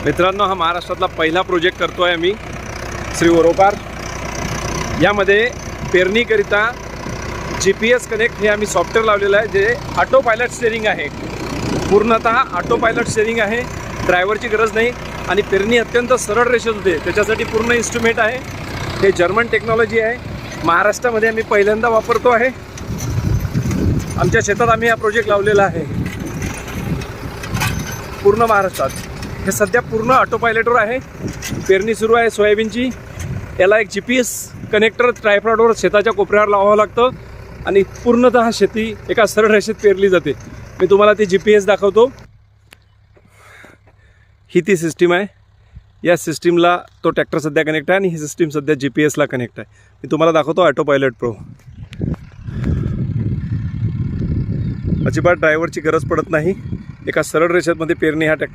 मित्रांनो, हा महाराष्ट्रातला पहिला प्रोजेक्ट करतोय आम्ही श्री ओरोकार. यामध्ये पेरणीकरिता GPS कनेक्ट हे आम्ही सॉफ्टवेअर लावलेलं आहे, जे ऑटो पायलट स्टेअरिंग आहे. पूर्णतः ऑटो पायलट स्टेअरिंग आहे, ड्रायव्हरची गरज नाही आणि पेरणी अत्यंत सरळ रेषेत होते. त्याच्यासाठी पूर्ण इन्स्ट्रुमेंट आहे. हे जर्मन टेक्नॉलॉजी आहे. महाराष्ट्रामध्ये आम्ही पहिल्यांदा वापरतो आहे. आमच्या शेतात आम्ही हा प्रोजेक्ट लावलेला आहे पूर्ण महाराष्ट्रात. हे सध्या पूर्ण ऑटो पायलटवर आहे. पेरणी सुरू आहे सोयाबीनची. याला एक GPS कनेक्टर ट्रायपॉडवर शेताच्या कोपऱ्यावर लावावं लागतं आणि पूर्णतः शेती एका सरळ रेषेत पेरली जाते. मी तुम्हाला ती GPS दाखवतो. ही ती सिस्टीम आहे. या सिस्टीमला तो ट्रॅक्टर सध्या कनेक्ट आहे आणि ही सिस्टीम सध्या GPSला कनेक्ट आहे. मी तुम्हाला दाखवतो ऑटो पायलट प्रो. अजिबात ड्रायव्हरची गरज पडत नाही. एका सरळ रेषेमध्ये पेरणी हा ट्रॅक्टर